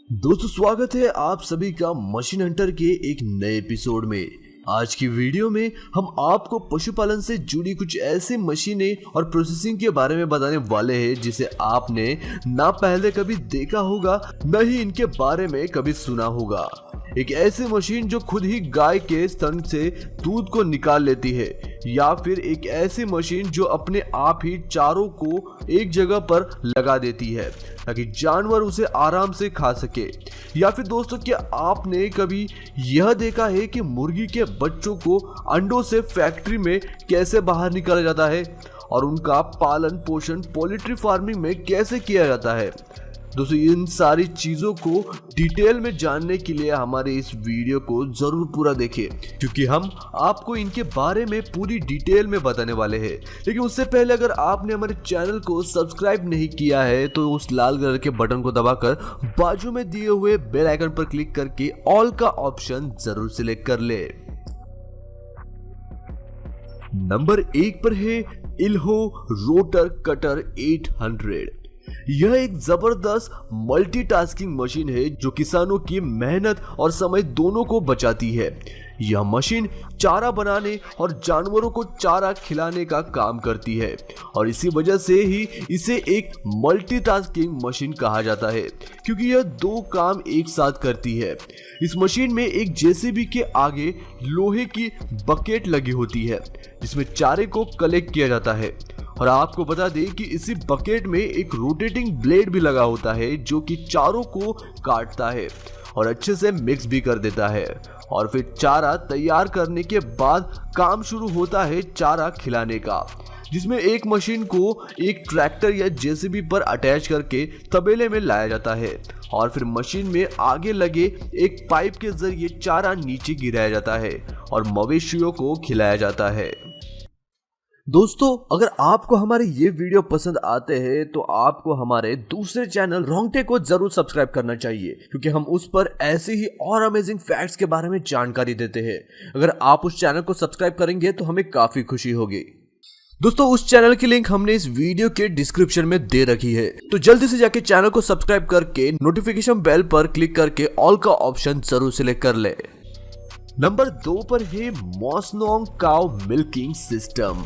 दोस्तों स्वागत है आप सभी का मशीन हंटर के एक नए एपिसोड में। आज की वीडियो में हम आपको पशुपालन से जुड़ी कुछ ऐसी मशीनें और प्रोसेसिंग के बारे में बताने वाले हैं जिसे आपने ना पहले कभी देखा होगा न ही इनके बारे में कभी सुना होगा। एक ऐसी मशीन जो खुद ही गाय के स्तन से दूध को निकाल लेती है, या फिर एक ऐसी मशीन जो अपने आप ही चारों को एक जगह पर लगा देती है ताकि जानवर उसे आराम से खा सके। या फिर दोस्तों, क्या आपने कभी यह देखा है कि मुर्गी के बच्चों को अंडों से फैक्ट्री में कैसे बाहर निकाला जाता है और उनका पालन पोषण पोल्ट्री फार्मिंग में कैसे किया जाता है। दोस्तों, इन सारी चीज़ों को डिटेल में जानने के लिए हमारे इस वीडियो को ज़रूर पूरा देखें, क्योंकि हम आपको इनके बारे में पूरी डिटेल में बताने वाले हैं। लेकिन उससे पहले अगर आपने हमारे चैनल को सब्सक्राइब नहीं किया है तो उस लाल कलर के बटन को दबाकर बाजू में दिए हुए बेल आइकन पर क्लिक करके ऑल का ऑप्शन ज़रूर सिलेक्ट कर ले। नंबर 1 पर है इल्हो रोटर कटर 800। यह एक जबरदस्त मल्टीटास्किंग मशीन है जो किसानों की मेहनत और समय दोनों को बचाती है। यह मशीन चारा बनाने और जानवरों को चारा खिलाने का काम करती है और इसी वजह से ही इसे एक मल्टीटास्किंग मशीन कहा जाता है, क्योंकि यह दो काम एक साथ करती है। इस मशीन में एक जेसीबी के आगे लोहे की बकेट लगी होती है जिसमें चारे को कलेक्ट किया जाता है, और आपको बता दें कि इसी बकेट में एक रोटेटिंग ब्लेड भी लगा होता है जो कि चारों को काटता है और अच्छे से मिक्स भी कर देता है। और फिर चारा तैयार करने के बाद काम शुरू होता है चारा खिलाने का, जिसमें एक मशीन को एक ट्रैक्टर या जेसीबी पर अटैच करके तबेले में लाया जाता है और फिर मशीन में आगे लगे एक पाइप के जरिए चारा नीचे गिराया जाता है और मवेशियों को खिलाया जाता है। दोस्तों, अगर आपको हमारे ये वीडियो पसंद आते हैं तो आपको हमारे दूसरे चैनल रोंगटे को जरूर सब्सक्राइब करना चाहिए, क्योंकि हम उस पर ऐसे ही और अमेजिंग फैक्ट्स के बारे में जानकारी देते हैं। अगर आप उस चैनल को सब्सक्राइब करेंगे तो हमें काफी खुशी होगी। दोस्तों, उस चैनल की लिंक हमने इस वीडियो के डिस्क्रिप्शन में दे रखी है, तो जल्दी से जाके चैनल को सब्सक्राइब करके नोटिफिकेशन बेल पर क्लिक करके ऑल का ऑप्शन जरूर सिलेक्ट कर ले। नंबर 2 पर है मोसनोंग काउ मिल्किंग सिस्टम।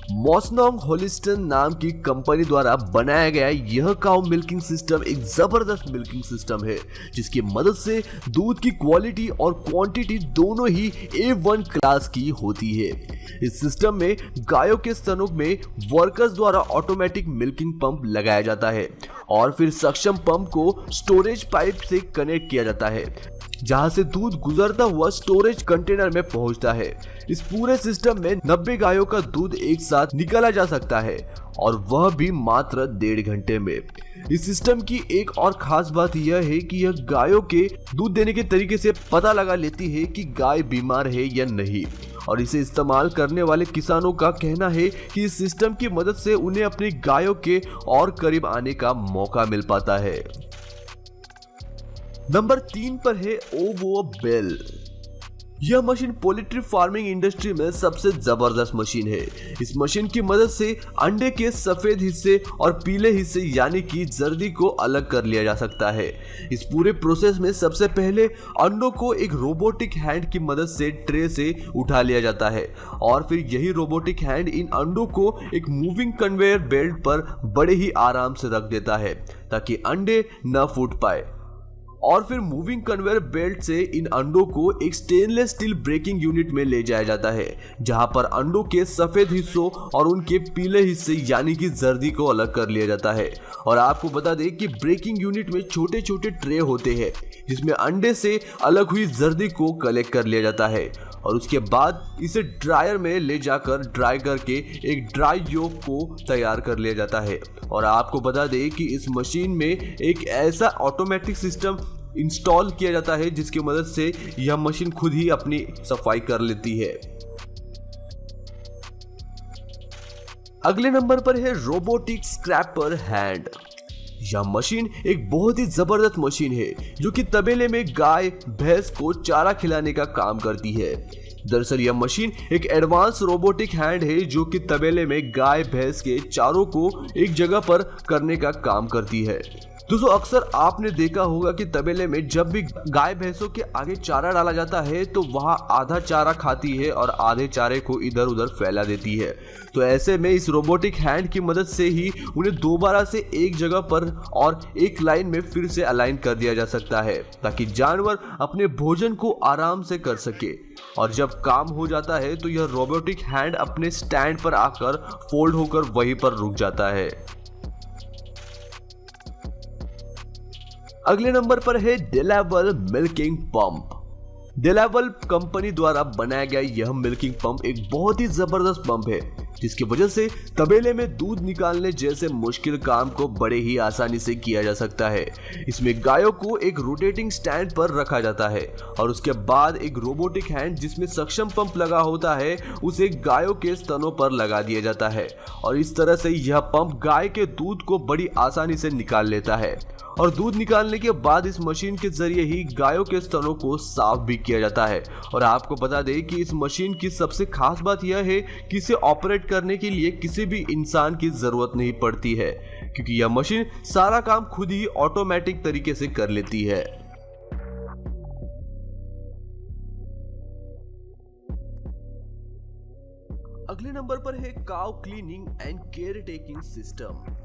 मोसनोंग होलिस्टन नाम की कंपनी द्वारा बनाया गया यह काउ मिल्किंग सिस्टम एक जबरदस्त मिल्किंग सिस्टम है जिसकी मदद से दूध की क्वालिटी और क्वांटिटी दोनों ही A1 क्लास की होती है। इस सिस्टम में गायों के स्तनों में वर्कर्स द्वारा ऑटोमेटिक मिल्किंग पंप लगाया जाता है और फिर सक्शन पंप को स्टोरेज पाइप से कनेक्ट किया जाता है, जहां से दूध गुजरता हुआ स्टोरेज कंटेनर में पहुंचता है। इस पूरे सिस्टम में 90 गायों का दूध एक साथ निकाला जा सकता है और वह भी मात्र 1.5 घंटे में। इस सिस्टम की एक और खास बात यह है कि यह गायों के दूध देने के तरीके से पता लगा लेती है कि गाय बीमार है या नहीं, और इसे इस्तेमाल करने वाले किसानों का कहना है कि इस सिस्टम की मदद से उन्हें अपनी गायों के और करीब आने का मौका मिल पाता है। नंबर 3 पर है ओवो बेल। यह मशीन पोल्ट्री फार्मिंग इंडस्ट्री में सबसे जबरदस्त मशीन है। इस मशीन की मदद से अंडे के सफेद हिस्से और पीले हिस्से यानी कि जर्दी को अलग कर लिया जा सकता है। इस पूरे प्रोसेस में सबसे पहले अंडों को एक रोबोटिक हैंड की मदद से ट्रे से उठा लिया जाता है और फिर यही रोबोटिक हैंड इन अंडों को एक मूविंग कन्वेयर बेल्ट पर बड़े ही आराम से रख देता है ताकि अंडे न फूट पाए, और फिर मूविंग कन्वेयर बेल्ट से इन अंडों को एक स्टेनलेस स्टील ब्रेकिंग यूनिट में ले जाया जाता है, जहां पर अंडों के सफेद हिस्सों और उनके पीले हिस्से यानी कि जर्दी को अलग कर लिया जाता है। और आपको बता दें कि ब्रेकिंग यूनिट में छोटे छोटे ट्रे होते हैं जिसमें अंडे से अलग हुई जर्दी को कलेक्ट कर लिया जाता है और उसके बाद इसे ड्रायर में ले जाकर ड्राई करके एक ड्राई योक को तैयार कर लिया जाता है। और आपको बता दें कि इस मशीन में एक ऐसा ऑटोमेटिक सिस्टम इंस्टॉल किया जाता है जिसकी मदद से यह मशीन खुद ही अपनी सफाई कर लेती है। अगले नंबर पर है रोबोटिक स्क्रैपर हैंड। यह मशीन एक बहुत ही जबरदस्त मशीन है जो कि तबेले में गाय भैंस को चारा खिलाने का काम करती है। दरअसल यह मशीन एक एडवांस रोबोटिक हैंड है जो कि तबेले में गाय भैंस के चारों को एक जगह पर करने का काम करती है। दोस्तों अक्सर आपने देखा होगा कि तबेले में जब भी गाय भैंसों के आगे चारा डाला जाता है तो वहां आधा चारा खाती है और आधे चारे को इधर उधर फैला देती है। तो ऐसे में इस रोबोटिक हैंड की मदद से ही उन्हें दोबारा से एक जगह पर और एक लाइन में फिर से अलाइन कर दिया जा सकता है, ताकि जानवर अपने भोजन को आराम से कर सके। और जब काम हो जाता है तो यह रोबोटिक हैंड अपने स्टैंड पर आकर फोल्ड होकर वहीं पर रुक जाता है। अगले नंबर पर है डेलावल मिल्किंग पंप। डेलावल कंपनी द्वारा बनाया गया यह मिल्किंग पंप एक बहुत ही जबरदस्त पंप है, जिसकी वजह से तबेले में दूध निकालने जैसे मुश्किल काम को बड़े ही आसानी से किया जा सकता है। इसमें गायों को एक रोटेटिंग स्टैंड पर रखा जाता है और उसके बाद एक रोबोटिक हैंड जिसमें सक्शन पंप लगा होता है उसे गायों के स्तनों पर लगा दिया जाता है और इस तरह से यह पंप गाय के दूध को बड़ी आसानी से निकाल लेता है। और दूध निकालने के बाद इस मशीन के जरिए ही गायों के स्तनों को साफ भी किया जाता है। और आपको बता दें कि इस मशीन की सबसे खास बात यह है कि इसे ऑपरेट करने के लिए किसी भी इंसान की जरूरत नहीं पड़ती है, क्योंकि यह मशीन सारा काम खुद ही ऑटोमेटिक तरीके से कर लेती है। अगले नंबर पर है cow cleaning and care taking system.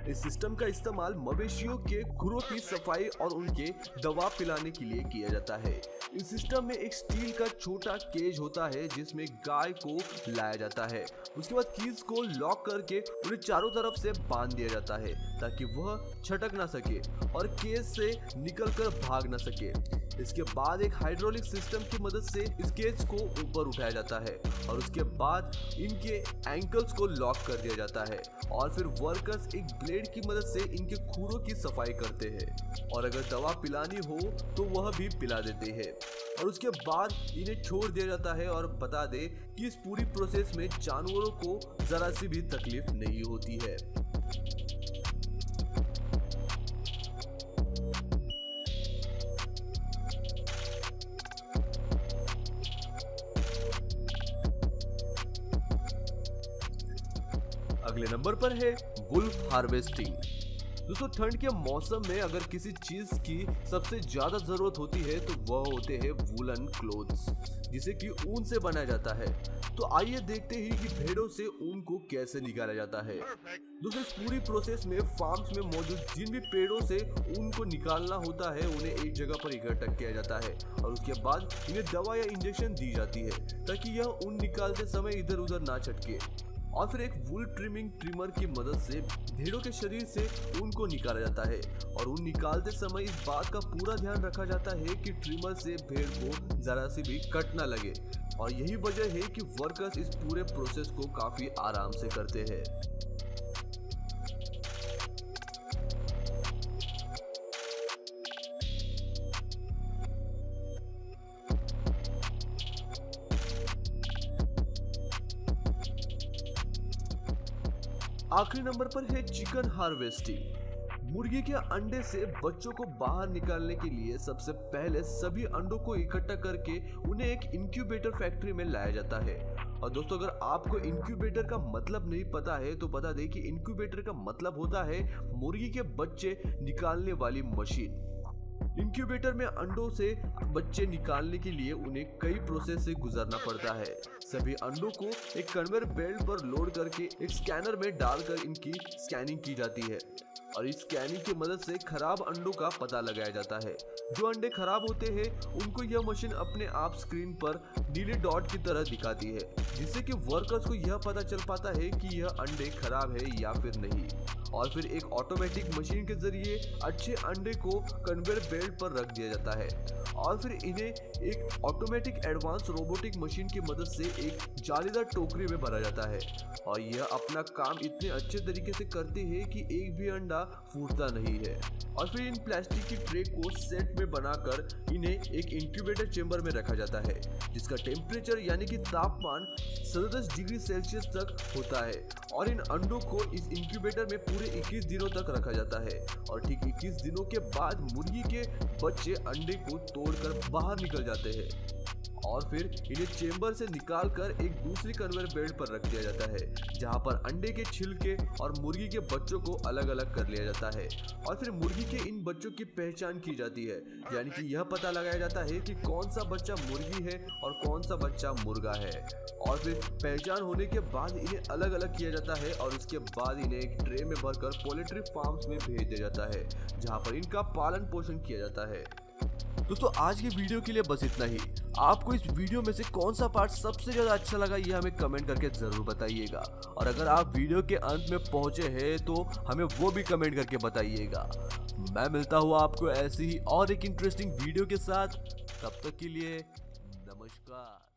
इस सिस्टम का इस्तेमाल मवेशियों के खुरों की सफाई और उनके दवा पिलाने के लिए किया जाता है। इस सिस्टम में एक स्टील का छोटा केज होता है जिसमें गाय को लाया जाता है। उसके बाद कीज को लॉक करके उन्हें चारों तरफ से बांध दिया जाता है ताकि वह छटक ना सके और केज से निकलकर भाग ना सके। इसके बाद एक हाइड्रोलिक सिस्टम की मदद से इस केज को ऊपर उठाया जाता है और उसके बाद इनके एंकल्स को लॉक कर दिया जाता है और फिर वर्कर्स एक ब्लेड की मदद से इनके खुरों की सफाई करते हैं और अगर दवा पिलानी हो तो वह भी पिला देते हैं और उसके बाद इन्हें छोड़ दिया जाता है। और बता दें कि इस पूरी प्रोसेस में जानवरों को जरा सी भी तकलीफ नहीं होती है। अगले नंबर पर है वुल्फ हार्वेस्टिंग। दोस्तों ठंड के मौसम में अगर किसी चीज की सबसे ज्यादा जरूरत होती है तो वह होते हैं वूलन क्लोथ्स, जिसे कि ऊन से बनाया जाता है। तो आइए देखते ही कि भेड़ों से ऊन को कैसे निकाला जाता है। दोस्तों इस पूरी प्रोसेस में फार्म्स में मौजूद जिन भी पेड़ों से ऊन को निकालना होता है उन्हें एक जगह पर इकट्ठा किया जाता है और उसके बाद इन्हें दवा या इंजेक्शन दी जाती है ताकि यह ऊन निकालते समय इधर उधर ना छटके। और फिर एक वूल ट्रिमिंग ट्रिमर की मदद से भेड़ों के शरीर से ऊन को निकाला जाता है और ऊन निकालते समय इस बात का पूरा ध्यान रखा जाता है कि ट्रिमर से भेड़ को जरा सी भी कट ना लगे। और यही वजह है कि वर्कर्स इस पूरे प्रोसेस को काफी आराम से करते हैं। आखिरी नंबर पर है चिकन हार्वेस्टिंग। मुर्गी के अंडे से बच्चों को बाहर निकालने के लिए सबसे पहले सभी अंडों को इकट्ठा करके उन्हें एक इंक्यूबेटर फैक्ट्री में लाया जाता है। और दोस्तों अगर आपको इंक्यूबेटर का मतलब नहीं पता है तो बता दें कि इंक्यूबेटर का मतलब होता है मुर्गी के बच्चे निकालने वाली मशीन। इंक्यूबेटर में अंडों से बच्चे निकालने के लिए उन्हें कई प्रोसेस से गुजरना पड़ता है। सभी अंडों को एक कन्वेयर बेल्ट पर लोड करके एक स्कैनर में डालकर इनकी स्कैनिंग की जाती है और इस स्कैनिंग की मदद से खराब अंडों का पता लगाया जाता है। जो अंडे खराब होते हैं उनको यह मशीन अपने आप स्क्रीन पर नीले डॉट की तरह दिखाती है, जिससे कि वर्कर्स को यह पता चल पाता है कि यह अंडे खराब है या फिर नहीं। और फिर एक ऑटोमेटिक मशीन के जरिए अच्छे अंडे को कन्वेयर बेल्ट पर रख दिया जाता है और फिर इन्हें एक ऑटोमेटिक एडवांस रोबोटिक मशीन की मदद से एक जालीदार टोकरी में भरा जाता है और यह अपना काम इतने अच्छे तरीके से करते हैं कि एक भी अंडा फूटता नहीं है। और फिर इन प्लास्टिक की ट्रे को सेट में बनाकर इन्हें एक इंक्यूबेटर चेंबर में रखा जाता है, जिसका टेम्परेचर यानी कि तापमान 17 डिग्री सेल्सियस तक होता है और इन अंडों को इस इंक्यूबेटर में पूरे 21 दिनों तक रखा जाता है और ठीक 21 दिनों के बाद मुर्गी के बच्चे अंडे को तोड़कर बाहर निकल जाते हैं। और फिर इन्हें चेंबर से निकालकर एक दूसरी कन्वेयर बेल्ट पर रख दिया जाता है, जहां पर अंडे के छिलके और मुर्गी के बच्चों को अलग अलग कर लिया जाता है। और फिर मुर्गी के इन बच्चों की पहचान की जाती है, यानी कि यह पता लगाया जाता है कि कौन सा बच्चा मुर्गी है और कौन सा बच्चा मुर्गा है। और फिर पहचान होने के बाद इन्हें अलग अलग किया जाता है और उसके बाद इन्हें एक ट्रे में भरकर पोल्ट्री फार्म्स में भेज दिया जाता है, जहां पर इनका पालन पोषण किया जाता है। दोस्तों आज की वीडियो के लिए बस इतना ही। आपको इस वीडियो में से कौन सा पार्ट सबसे ज्यादा अच्छा लगा ये हमें कमेंट करके जरूर बताइएगा, और अगर आप वीडियो के अंत में पहुंचे हैं तो हमें वो भी कमेंट करके बताइएगा। मैं मिलता हुआ आपको ऐसी ही और एक इंटरेस्टिंग वीडियो के साथ, तब तक के लिए नमस्कार।